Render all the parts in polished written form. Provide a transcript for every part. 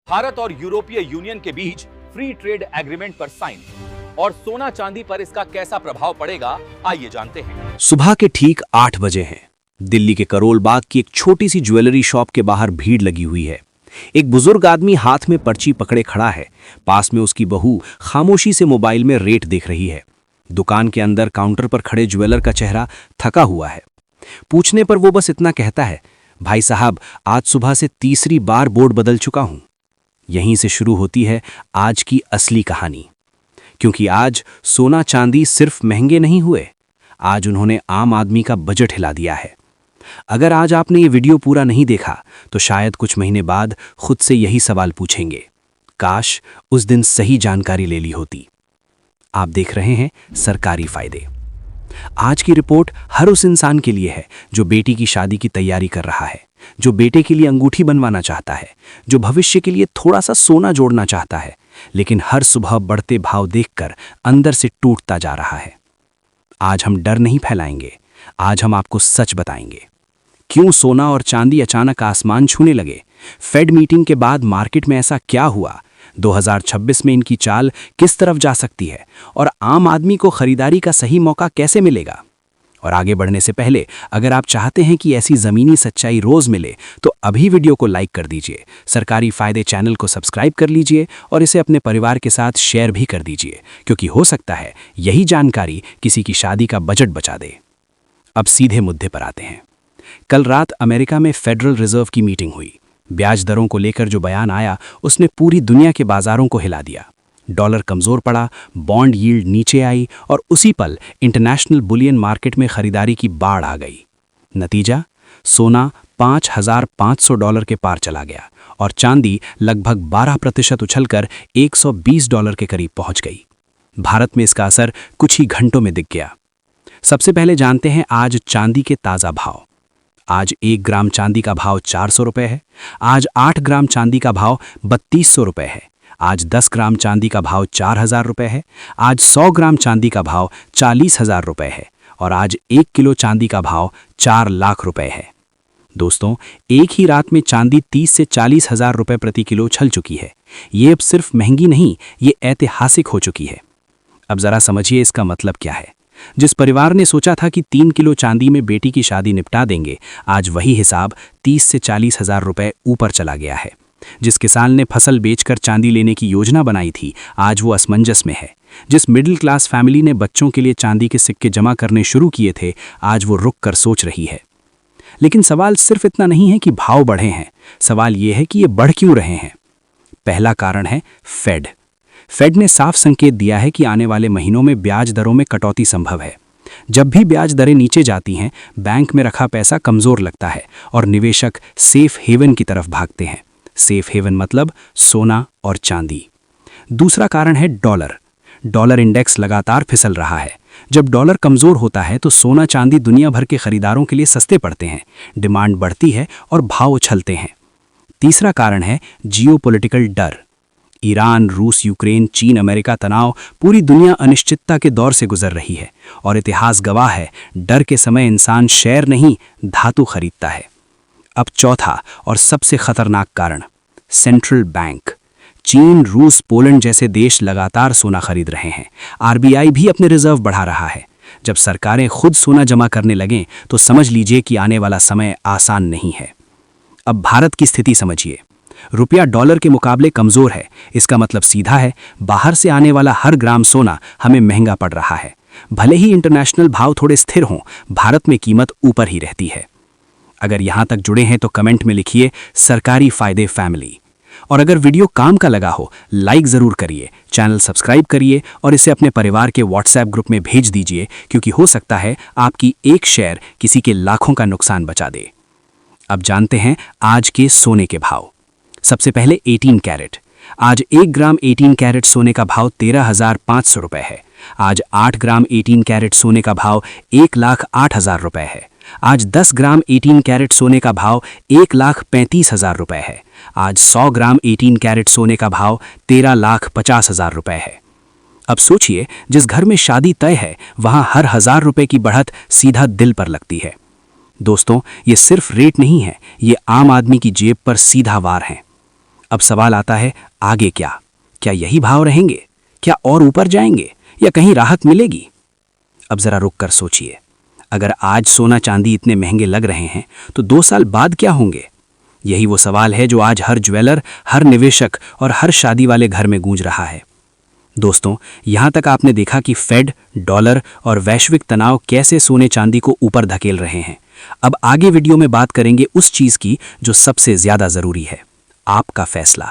भारत और यूरोपीय यूनियन के बीच फ्री ट्रेड एग्रीमेंट पर साइन और सोना चांदी पर इसका कैसा प्रभाव पड़ेगा, आइए जानते हैं। सुबह के ठीक 8 बजे हैं। दिल्ली के करोल बाग की एक छोटी सी ज्वेलरी शॉप के बाहर भीड़ लगी हुई है। एक बुजुर्ग आदमी हाथ में पर्ची पकड़े खड़ा है। पास में उसकी बहू खामोशी से मोबाइल में रेट देख रही है। दुकान के अंदर काउंटर पर खड़े ज्वेलर का चेहरा थका हुआ है। पूछने पर वो बस इतना कहता है, भाई साहब, आज सुबह से तीसरी बार बोर्ड बदल चुका हूं। यहीं से शुरू होती है आज की असली कहानी, क्योंकि आज सोना चांदी सिर्फ महंगे नहीं हुए, आज उन्होंने आम आदमी का बजट हिला दिया है। अगर आज आपने ये वीडियो पूरा नहीं देखा तो शायद कुछ महीने बाद खुद से यही सवाल पूछेंगे, काश उस दिन सही जानकारी ले ली होती। आप देख रहे हैं सरकारी फायदे। आज की रिपोर्ट हर उस इंसान के लिए है जो बेटी की शादी की तैयारी कर रहा है, जो बेटे के लिए अंगूठी बनवाना चाहता है, जो भविष्य के लिए थोड़ा सा सोना जोड़ना चाहता है, लेकिन हर सुबह बढ़ते भाव देखकर अंदर से टूटता जा रहा है। आज हम डर नहीं फैलाएंगे, आज हम आपको सच बताएंगे। क्यों सोना और चांदी अचानक आसमान छूने लगे? फेड मीटिंग के बाद मार्केट में ऐसा क्या हुआ? 2026 में इनकी चाल किस तरफ जा सकती है और आम आदमी को खरीदारी का सही मौका कैसे मिलेगा? और आगे बढ़ने से पहले अगर आप चाहते हैं कि ऐसी ज़मीनी सच्चाई रोज़ मिले तो अभी वीडियो को लाइक कर दीजिए, सरकारी फ़ायदे चैनल को सब्सक्राइब कर लीजिए और इसे अपने परिवार के साथ शेयर भी कर दीजिए, क्योंकि हो सकता है यही जानकारी किसी की शादी का बजट बचा दे। अब सीधे मुद्दे पर आते हैं। कल रात अमेरिका में फेडरल रिजर्व की मीटिंग हुई। ब्याज दरों को लेकर जो बयान आया उसने पूरी दुनिया के बाजारों को हिला दिया। डॉलर कमज़ोर पड़ा, बॉन्ड यील्ड नीचे आई और उसी पल इंटरनेशनल बुलियन मार्केट में खरीदारी की बाढ़ आ गई। नतीजा, सोना $5,500 के पार चला गया और चांदी लगभग 12% उछलकर $120 के करीब पहुंच गई। भारत में इसका असर कुछ ही घंटों में दिख गया। सबसे पहले जानते हैं आज चांदी के ताज़ा भाव। आज 1 ग्राम चांदी का भाव 400 रुपये है। आज 8 ग्राम चांदी का भाव 3200 रुपये है। आज 10 ग्राम चांदी का भाव 4000 रुपये है। आज 100 ग्राम चांदी का भाव 40,000 रुपये है और आज 1 किलो चांदी का भाव 4 लाख रुपये है। दोस्तों, एक ही रात में चांदी 30 से 40,000 रुपये प्रति किलो छल चुकी है। ये अब सिर्फ महंगी नहीं, ये ऐतिहासिक हो चुकी है। अब जरा समझिए इसका मतलब क्या है। जिस परिवार ने सोचा था कि 3 किलो चांदी में बेटी की शादी निपटा देंगे, आज वही हिसाब 30 से 40,000 रुपये ऊपर चला गया है। जिस किसान ने फसल बेचकर चांदी लेने की योजना बनाई थी, आज वो असमंजस में है। जिस मिडिल क्लास फैमिली ने बच्चों के लिए चांदी के सिक्के जमा करने शुरू किए थे, आज वो रुक कर सोच रही है। लेकिन सवाल सिर्फ इतना नहीं है कि भाव बढ़े हैं, सवाल ये है कि ये बढ़ क्यों रहे हैं। पहला कारण है फेड। फेड ने साफ संकेत दिया है कि आने वाले महीनों में ब्याज दरों में कटौती संभव है। जब भी ब्याज दरें नीचे जाती हैं, बैंक में रखा पैसा कमज़ोर लगता है और निवेशक सेफ हेवन की तरफ भागते हैं। सेफ हेवन मतलब सोना और चांदी। दूसरा कारण है डॉलर। डॉलर इंडेक्स लगातार फिसल रहा है। जब डॉलर कमज़ोर होता है तो सोना चांदी दुनिया भर के खरीदारों के लिए सस्ते पड़ते हैं, डिमांड बढ़ती है और भाव उछलते हैं। तीसरा कारण है जियोपॉलिटिकल डर। ईरान, रूस, यूक्रेन, चीन, अमेरिका तनाव, पूरी दुनिया अनिश्चितता के दौर से गुजर रही है और इतिहास गवाह है, डर के समय इंसान शेयर नहीं, धातु खरीदता है। अब चौथा और सबसे खतरनाक कारण, सेंट्रल बैंक। चीन, रूस, पोलैंड जैसे देश लगातार सोना खरीद रहे हैं। आरबीआई भी अपने रिजर्व बढ़ा रहा है। जब सरकारें खुद सोना जमा करने लगें तो समझ लीजिए कि आने वाला समय आसान नहीं है। अब भारत की स्थिति समझिए। रुपया डॉलर के मुकाबले कमज़ोर है। इसका मतलब सीधा है, बाहर से आने वाला हर ग्राम सोना हमें महंगा पड़ रहा है। भले ही इंटरनेशनल भाव थोड़े स्थिर हों, भारत में कीमत ऊपर ही रहती है। अगर यहाँ तक जुड़े हैं तो कमेंट में लिखिए सरकारी फायदे फैमिली। और अगर वीडियो काम का लगा हो, लाइक ज़रूर करिए, चैनल सब्सक्राइब करिए और इसे अपने परिवार के व्हाट्सएप ग्रुप में भेज दीजिए, क्योंकि हो सकता है आपकी एक शेयर किसी के लाखों का नुकसान बचा दे। अब जानते हैं आज के सोने के भाव। सबसे पहले 18 कैरेट। आज 1 ग्राम 18 कैरेट सोने का भाव 13,500 रुपये है। आज 8 ग्राम 18 कैरेट सोने का भाव 1,08,000 रुपये है। आज 10 ग्राम 18 कैरेट सोने का भाव 1,35,000 रुपये है। आज 100 ग्राम 18 कैरेट सोने का भाव 13,50,000 रुपये है। अब सोचिए, जिस घर में शादी तय है वहाँ हर 1000 रुपये की बढ़त सीधा दिल पर लगती है। दोस्तों, ये सिर्फ रेट नहीं है, ये आम आदमी की जेब पर सीधा वार है। अब सवाल आता है, आगे क्या? क्या यही भाव रहेंगे? क्या और ऊपर जाएंगे या कहीं राहत मिलेगी? अब जरा रुक कर सोचिए, अगर आज सोना चांदी इतने महंगे लग रहे हैं तो 2 साल बाद क्या होंगे? यही वो सवाल है जो आज हर ज्वेलर, हर निवेशक और हर शादी वाले घर में गूंज रहा है। दोस्तों, यहां तक आपने देखा कि फेड, डॉलर और वैश्विक तनाव कैसे सोने चांदी को ऊपर धकेल रहे हैं। अब आगे वीडियो में बात करेंगे उस चीज की जो सबसे ज्यादा जरूरी है, आपका फैसला।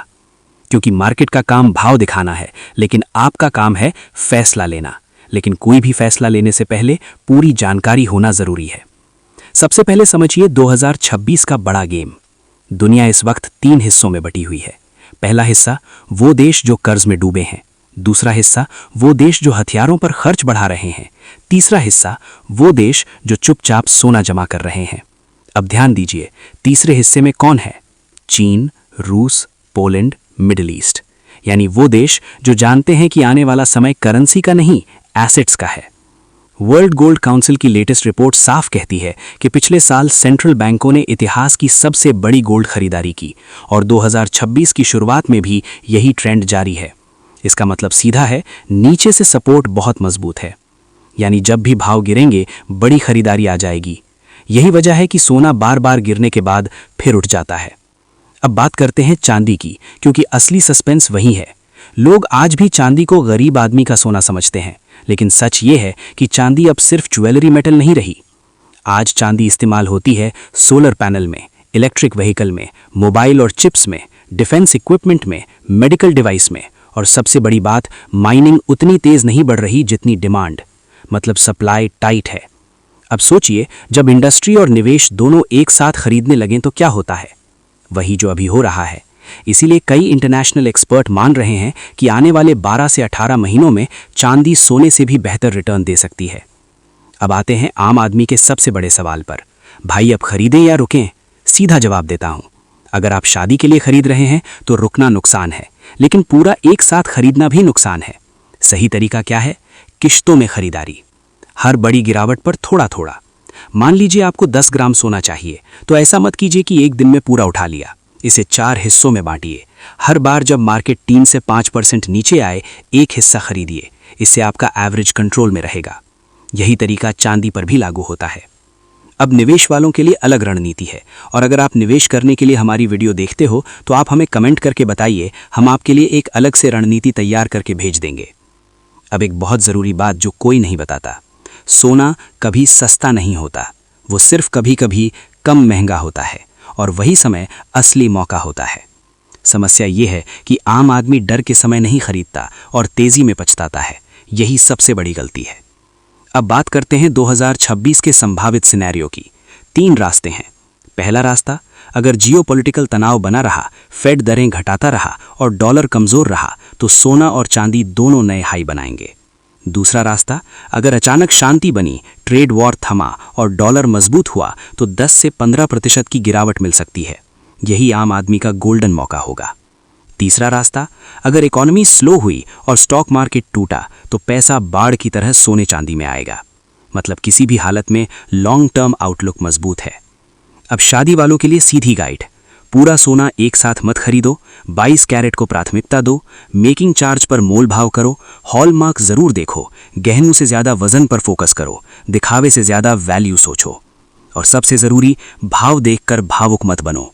क्योंकि मार्केट का काम भाव दिखाना है, लेकिन आपका काम है फैसला लेना। लेकिन कोई भी फैसला लेने से पहले पूरी जानकारी होना जरूरी है। सबसे पहले समझिए 2026 का बड़ा गेम। दुनिया इस वक्त 3 हिस्सों में बटी हुई है। पहला हिस्सा वो देश जो कर्ज में डूबे हैं, दूसरा हिस्सा वो देश जो हथियारों पर खर्च बढ़ा रहे हैं, तीसरा हिस्सा वो देश जो चुपचाप सोना जमा कर रहे हैं। अब ध्यान दीजिए, तीसरे हिस्से में कौन है? चीन, रूस, पोलैंड, मिडिल ईस्ट। यानी वो देश जो जानते हैं कि आने वाला समय करेंसी का नहीं, एसेट्स का है। वर्ल्ड गोल्ड काउंसिल की लेटेस्ट रिपोर्ट साफ कहती है कि पिछले साल सेंट्रल बैंकों ने इतिहास की सबसे बड़ी गोल्ड खरीदारी की और 2026 की शुरुआत में भी यही ट्रेंड जारी है। इसका मतलब सीधा है, नीचे से सपोर्ट बहुत मजबूत है। यानी जब भी भाव गिरेंगे, बड़ी खरीदारी आ जाएगी। यही वजह है कि सोना बार बार गिरने के बाद फिर उठ जाता है। अब बात करते हैं चांदी की, क्योंकि असली सस्पेंस वही है। लोग आज भी चांदी को गरीब आदमी का सोना समझते हैं, लेकिन सच ये है कि चांदी अब सिर्फ ज्वेलरी मेटल नहीं रही। आज चांदी इस्तेमाल होती है सोलर पैनल में, इलेक्ट्रिक व्हीकल में, मोबाइल और चिप्स में, डिफेंस इक्विपमेंट में, मेडिकल डिवाइस में, और सबसे बड़ी बात, माइनिंग उतनी तेज नहीं बढ़ रही जितनी डिमांड, मतलब सप्लाई टाइट है। अब सोचिए, जब इंडस्ट्री और निवेश दोनों एक साथ खरीदने लगें तो क्या होता है? वही जो अभी हो रहा है। इसीलिए कई इंटरनेशनल एक्सपर्ट मान रहे हैं कि आने वाले 12 से 18 महीनों में चांदी सोने से भी बेहतर रिटर्न दे सकती है। अब आते हैं आम आदमी के सबसे बड़े सवाल पर। भाई, अब खरीदें या रुकें? सीधा जवाब देता हूं, अगर आप शादी के लिए खरीद रहे हैं तो रुकना नुकसान है, लेकिन पूरा एक साथ खरीदना भी नुकसान है। सही तरीका क्या है? किश्तों में खरीदारी, हर बड़ी गिरावट पर थोड़ा थोड़ा। मान लीजिए आपको 10 ग्राम सोना चाहिए, तो ऐसा मत कीजिए कि एक दिन में पूरा उठा लिया। इसे 4 हिस्सों में बांटिए। हर बार जब मार्केट 3 से 5% नीचे आए, एक हिस्सा खरीदिए। इससे आपका एवरेज कंट्रोल में रहेगा। यही तरीका चांदी पर भी लागू होता है। अब निवेश वालों के लिए अलग रणनीति है, और अगर आप निवेश करने के लिए हमारी वीडियो देखते हो तो आप हमें कमेंट करके बताइए, हम आपके लिए एक अलग से रणनीति तैयार करके भेज देंगे। अब एक बहुत ज़रूरी बात जो कोई नहीं बताता, सोना कभी सस्ता नहीं होता, वो सिर्फ कभी कभी कम महंगा होता है, और वही समय असली मौका होता है। समस्या ये है कि आम आदमी डर के समय नहीं खरीदता और तेजी में पछताता है। यही सबसे बड़ी गलती है। अब बात करते हैं 2026 के संभावित सिनेरियो की। 3 रास्ते हैं। पहला रास्ता, अगर जियोपॉलिटिकल तनाव बना रहा, फेड दरें घटाता रहा और डॉलर कमजोर रहा तो सोना और चांदी दोनों नए हाई बनाएंगे। दूसरा रास्ता, अगर अचानक शांति बनी, ट्रेड वॉर थमा और डॉलर मजबूत हुआ तो 10 से 15% की गिरावट मिल सकती है। यही आम आदमी का गोल्डन मौका होगा। तीसरा रास्ता, अगर इकोनॉमी स्लो हुई और स्टॉक मार्केट टूटा तो पैसा बाढ़ की तरह सोने चांदी में आएगा। मतलब किसी भी हालत में लॉन्ग टर्म आउटलुक मजबूत है। अब शादी वालों के लिए सीधी गाइड, पूरा सोना एक साथ मत खरीदो, 22 कैरेट को प्राथमिकता दो, मेकिंग चार्ज पर मोल भाव करो, हॉलमार्क जरूर देखो, गहनों से ज्यादा वजन पर फोकस करो, दिखावे से ज्यादा वैल्यू सोचो, और सबसे जरूरी, भाव देखकर भावुक मत बनो।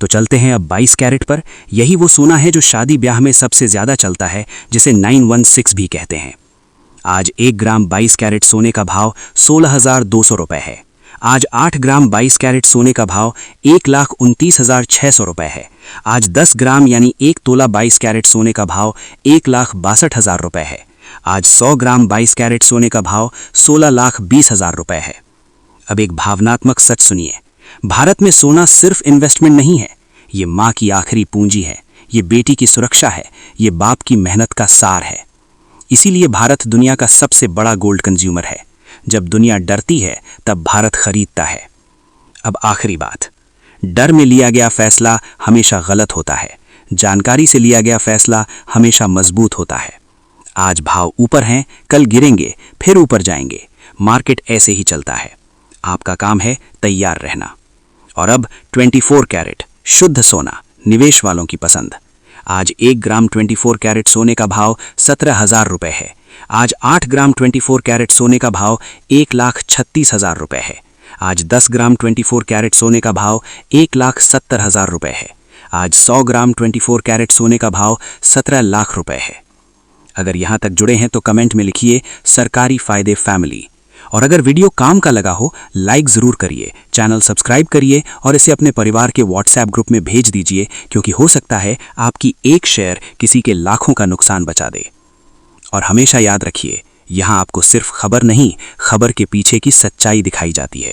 तो चलते हैं अब 22 कैरेट पर। यही वो सोना है जो शादी ब्याह में सबसे ज्यादा चलता है, जिसे 916 भी कहते हैं। आज 1 ग्राम 22 कैरेट सोने का भाव 16,200 रुपए है। आज 8 ग्राम 22 कैरेट सोने का भाव 1,29,600 रुपए है। आज 10 ग्राम यानी 1 तोला 22 कैरेट सोने का भाव 1,62,000 रुपए है। आज 100 ग्राम 22 कैरेट सोने का भाव 16,20,000 रुपए है। अब एक भावनात्मक सच सुनिए, भारत में सोना सिर्फ इन्वेस्टमेंट नहीं है, ये माँ की आखिरी पूंजी है, ये बेटी की सुरक्षा है, ये बाप की मेहनत का सार है। इसीलिए भारत दुनिया का सबसे बड़ा गोल्ड कंज्यूमर है। जब दुनिया डरती है तब भारत खरीदता है। अब आखिरी बात, डर में लिया गया फैसला हमेशा गलत होता है, जानकारी से लिया गया फैसला हमेशा मजबूत होता है। आज भाव ऊपर हैं, कल गिरेंगे, फिर ऊपर जाएंगे। मार्केट ऐसे ही चलता है। आपका काम है तैयार रहना। और अब 24 कैरेट शुद्ध सोना निवेश वालों की पसंद। आज 1 ग्राम 24 कैरेट सोने का भाव 17,000 रुपए है। आज 8 ग्राम 24 कैरेट सोने का भाव 1,36,000 रुपए है। आज 10 ग्राम 24 कैरेट सोने का भाव 1,70,000 रुपए है। आज 100 ग्राम 24 कैरेट सोने का भाव 17 लाख रुपए है। अगर यहाँ तक जुड़े हैं तो कमेंट में लिखिए सरकारी फायदे फैमिली। और अगर वीडियो काम का लगा हो लाइक ज़रूर करिए, चैनल सब्सक्राइब करिए और इसे अपने परिवार के व्हाट्सएप ग्रुप में भेज दीजिए, क्योंकि हो सकता है आपकी एक शेयर किसी के लाखों का नुकसान बचा दे। और हमेशा याद रखिए, यहाँ आपको सिर्फ खबर नहीं, खबर के पीछे की सच्चाई दिखाई जाती है।